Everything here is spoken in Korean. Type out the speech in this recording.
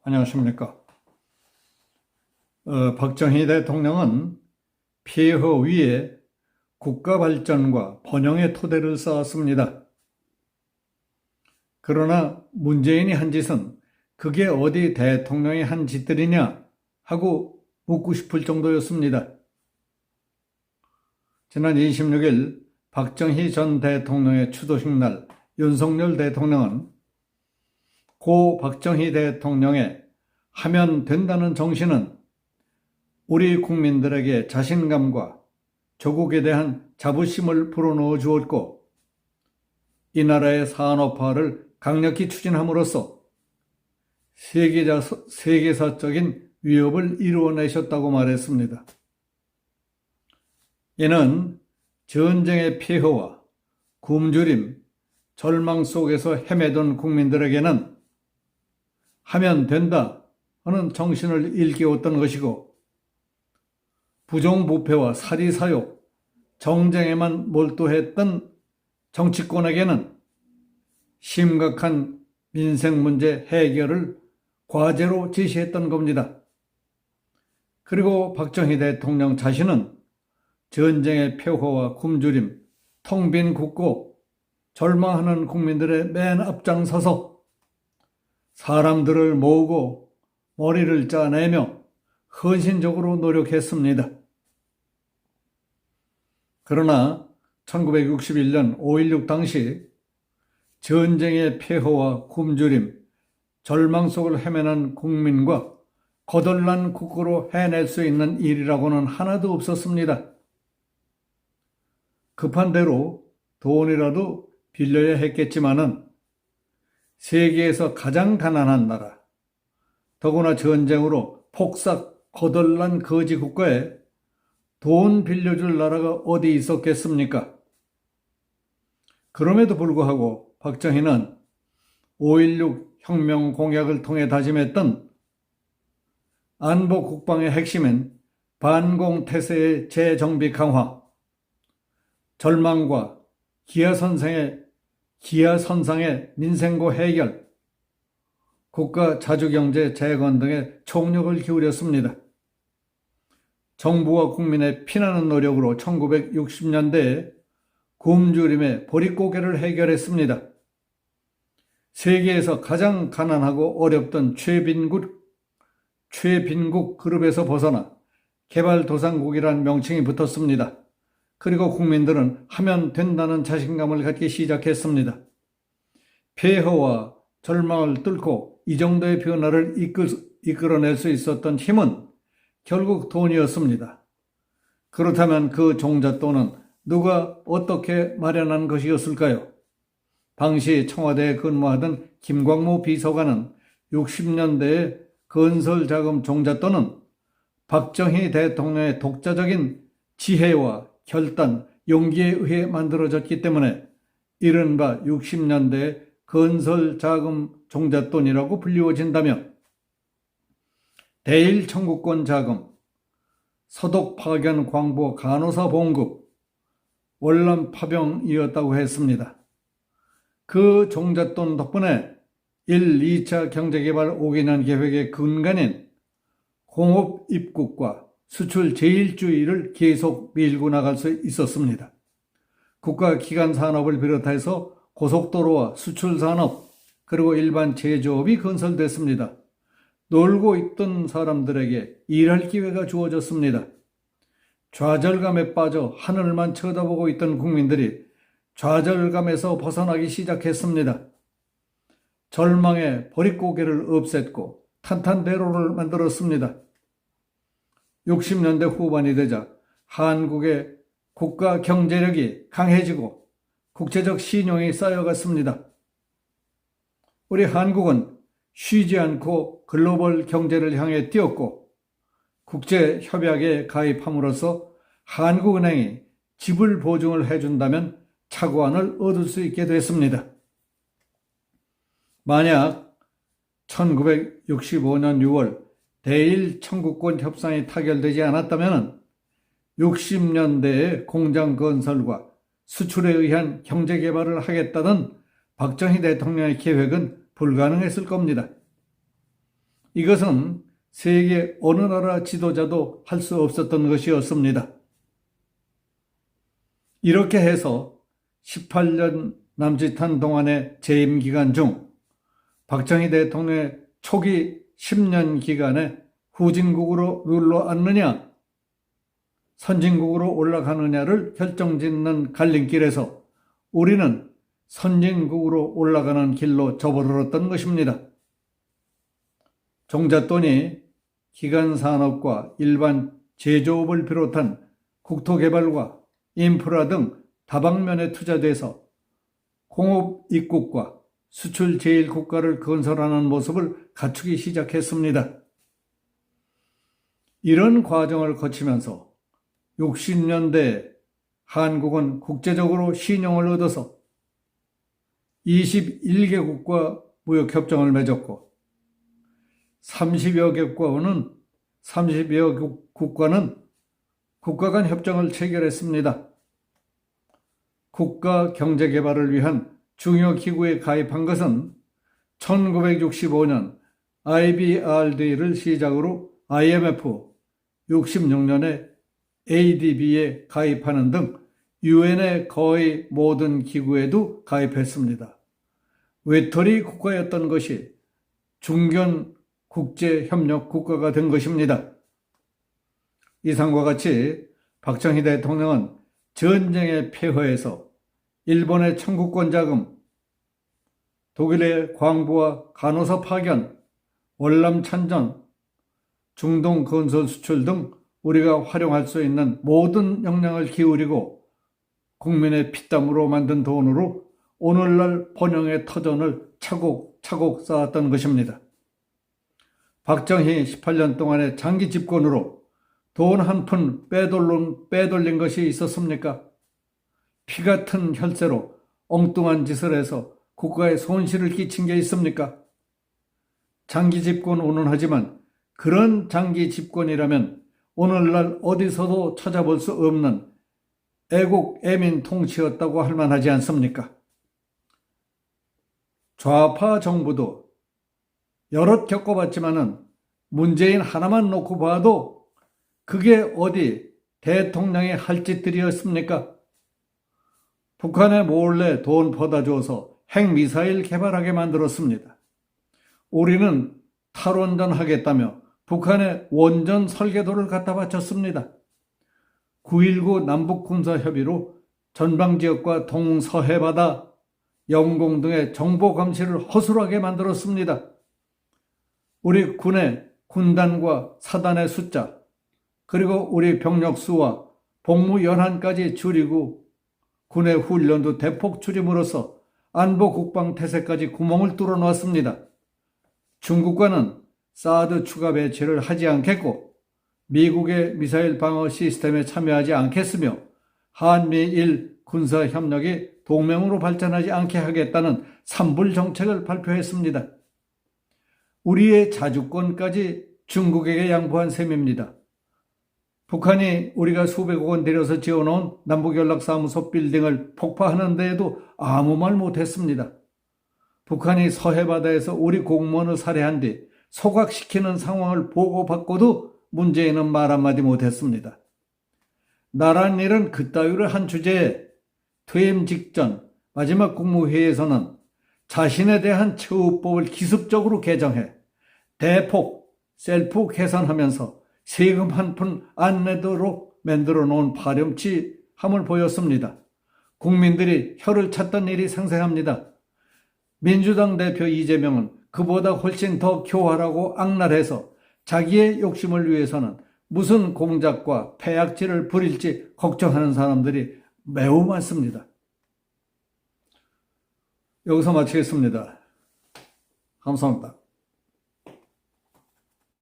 안녕하십니까. 박정희 대통령은 폐허 위에 국가 발전과 번영의 토대를 쌓았습니다. 그러나 문재인이 한 짓은 그게 어디 대통령이 한 짓들이냐 하고 묻고 싶을 정도였습니다. 지난 26일 박정희 전 대통령의 추도식 날 윤석열 대통령은 고 박정희 대통령의 하면 된다는 정신은 우리 국민들에게 자신감과 조국에 대한 자부심을 불어넣어 주었고, 이 나라의 산업화를 강력히 추진함으로써 세계사적인 위협을 이루어내셨다고 말했습니다. 이는 전쟁의 폐허와 굶주림, 절망 속에서 헤매던 국민들에게는 하면 된다 하는 정신을 일깨웠던 것이고, 부정부패와 사리사욕, 정쟁에만 몰두했던 정치권에게는 심각한 민생 문제 해결을 과제로 제시했던 겁니다. 그리고 박정희 대통령 자신은 전쟁의 폐허와 굶주림, 텅 빈 국고, 절망하는 국민들의 맨 앞장서서 사람들을 모으고 머리를 짜내며 헌신적으로 노력했습니다. 그러나 1961년 5.16 당시 전쟁의 폐허와 굶주림, 절망 속을 헤매는 국민과 거덜난 국고로 해낼 수 있는 일이라고는 하나도 없었습니다. 급한 대로 돈이라도 빌려야 했겠지만은 세계에서 가장 가난한 나라, 더구나 전쟁으로 폭삭 거덜난 거지 국가에 돈 빌려줄 나라가 어디 있었겠습니까? 그럼에도 불구하고 박정희는 5.16 혁명 공약을 통해 다짐했던 안보 국방의 핵심인 반공태세의 재정비 강화, 절망과 기아선상의 민생고 해결, 국가 자주경제 재건 등의 총력을 기울였습니다. 정부와 국민의 피나는 노력으로 1960년대에 굶주림의 보릿고개를 해결했습니다. 세계에서 가장 가난하고 어렵던 최빈국 그룹에서 벗어나 개발도상국이란 명칭이 붙었습니다. 그리고 국민들은 하면 된다는 자신감을 갖기 시작했습니다. 폐허와 절망을 뚫고 이 정도의 변화를 이끌어낼 수 있었던 힘은 결국 돈이었습니다. 그렇다면 그 종잣돈은 누가 어떻게 마련한 것이었을까요? 당시 청와대에 근무하던 김광무 비서관은 60년대의 건설자금 종잣돈은 박정희 대통령의 독자적인 지혜와 결단, 용기에 의해 만들어졌기 때문에 이른바 60년대의 건설자금 종잣돈이라고 불리워진다며, 대일 청구권 자금, 서독 파견 광부 간호사 봉급, 월남 파병이었다고 했습니다. 그 종잣돈 덕분에 1, 2차 경제개발 5개년 계획의 근간인 공업 입국과 수출 제일주의를 계속 밀고 나갈 수 있었습니다. 국가 기관 산업을 비롯해서 고속도로와 수출 산업, 그리고 일반 제조업이 건설됐습니다. 놀고 있던 사람들에게 일할 기회가 주어졌습니다. 좌절감에 빠져 하늘만 쳐다보고 있던 국민들이 좌절감에서 벗어나기 시작했습니다. 절망의 보릿고개를 없앴고 탄탄대로를 만들었습니다. 60년대 후반이 되자 한국의 국가 경제력이 강해지고 국제적 신용이 쌓여갔습니다. 우리 한국은 쉬지 않고 글로벌 경제를 향해 뛰었고, 국제협약에 가입함으로써 한국은행이 지불 보증을 해준다면 차관을 얻을 수 있게 됐습니다. 만약 1965년 6월 대일 청구권 협상이 타결되지 않았다면 60년대의 공장 건설과 수출에 의한 경제 개발을 하겠다던 박정희 대통령의 계획은 불가능했을 겁니다. 이것은 세계 어느 나라 지도자도 할 수 없었던 것이었습니다. 이렇게 해서 18년 남짓한 동안의 재임 기간 중 박정희 대통령의 초기 10년 기간에 후진국으로 눌러앉느냐, 선진국으로 올라가느냐를 결정짓는 갈림길에서 우리는 선진국으로 올라가는 길로 접어들었던 것입니다. 종잣돈이 기간산업과 일반 제조업을 비롯한 국토개발과 인프라 등 다방면에 투자돼서 공업 입국과 수출 제일 국가를 건설하는 모습을 갖추기 시작했습니다. 이런 과정을 거치면서 60년대에 한국은 국제적으로 신용을 얻어서 21개국과 무역협정을 맺었고 30여 국가는 국가 간 협정을 체결했습니다. 국가 경제 개발을 위한 중요 기구에 가입한 것은 1965년 IBRD를 시작으로 IMF, 66년에 ADB에 가입하는 등 유엔의 거의 모든 기구에도 가입했습니다. 외톨이 국가였던 것이 중견 국제협력 국가가 된 것입니다. 이상과 같이 박정희 대통령은 전쟁에 패허해서 일본의 청구권 자금, 독일의 광부와 간호사 파견, 월남 참전, 중동 건설 수출 등 우리가 활용할 수 있는 모든 역량을 기울이고 국민의 피땀으로 만든 돈으로 오늘날 번영의 터전을 차곡차곡 쌓았던 것입니다. 박정희 18년 동안의 장기 집권으로 돈 한 푼 빼돌린 것이 있었습니까? 피 같은 혈세로 엉뚱한 짓을 해서 국가에 손실을 끼친 게 있습니까? 장기 집권 운운하지만 그런 장기 집권이라면 오늘날 어디서도 찾아볼 수 없는 애국 애민 통치였다고 할 만하지 않습니까? 좌파 정부도 여럿 겪어봤지만은 문재인 하나만 놓고 봐도 그게 어디 대통령의 할 짓들이었습니까? 북한에 몰래 돈 퍼다 줘서 핵미사일 개발하게 만들었습니다. 우리는 탈원전 하겠다며 북한에 원전 설계도를 갖다 바쳤습니다. 9.19 남북군사협의로 전방지역과 동서해바다, 영공 등의 정보 감시를 허술하게 만들었습니다. 우리 군의 군단과 사단의 숫자, 그리고 우리 병력 수와 복무 연한까지 줄이고 군의 훈련도 대폭 줄임으로써 안보 국방 태세까지 구멍을 뚫어 놓았습니다. 중국과는 사드 추가 배치를 하지 않겠고 미국의 미사일 방어 시스템에 참여하지 않겠으며 한미일 군사협력이 동맹으로 발전하지 않게 하겠다는 산불 정책을 발표했습니다. 우리의 자주권까지 중국에게 양보한 셈입니다. 북한이 우리가 수백억 원 들여서 지어놓은 남북연락사무소 빌딩을 폭파하는 데에도 아무 말 못했습니다. 북한이 서해바다에서 우리 공무원을 살해한 뒤 소각시키는 상황을 보고받고도 문재인은 말 한마디 못했습니다. 나란 일은 그따위로 한 주제에 퇴임 직전 마지막 국무회의에서는 자신에 대한 처우법을 기습적으로 개정해 대폭 셀프 개선하면서 세금 한 푼 안 내도록 만들어 놓은 파렴치함을 보였습니다. 국민들이 혀를 찾던 일이 생생합니다. 민주당 대표 이재명은 그보다 훨씬 더 교활하고 악랄해서 자기의 욕심을 위해서는 무슨 공작과 패약질을 부릴지 걱정하는 사람들이 매우 많습니다. 여기서 마치겠습니다. 감사합니다.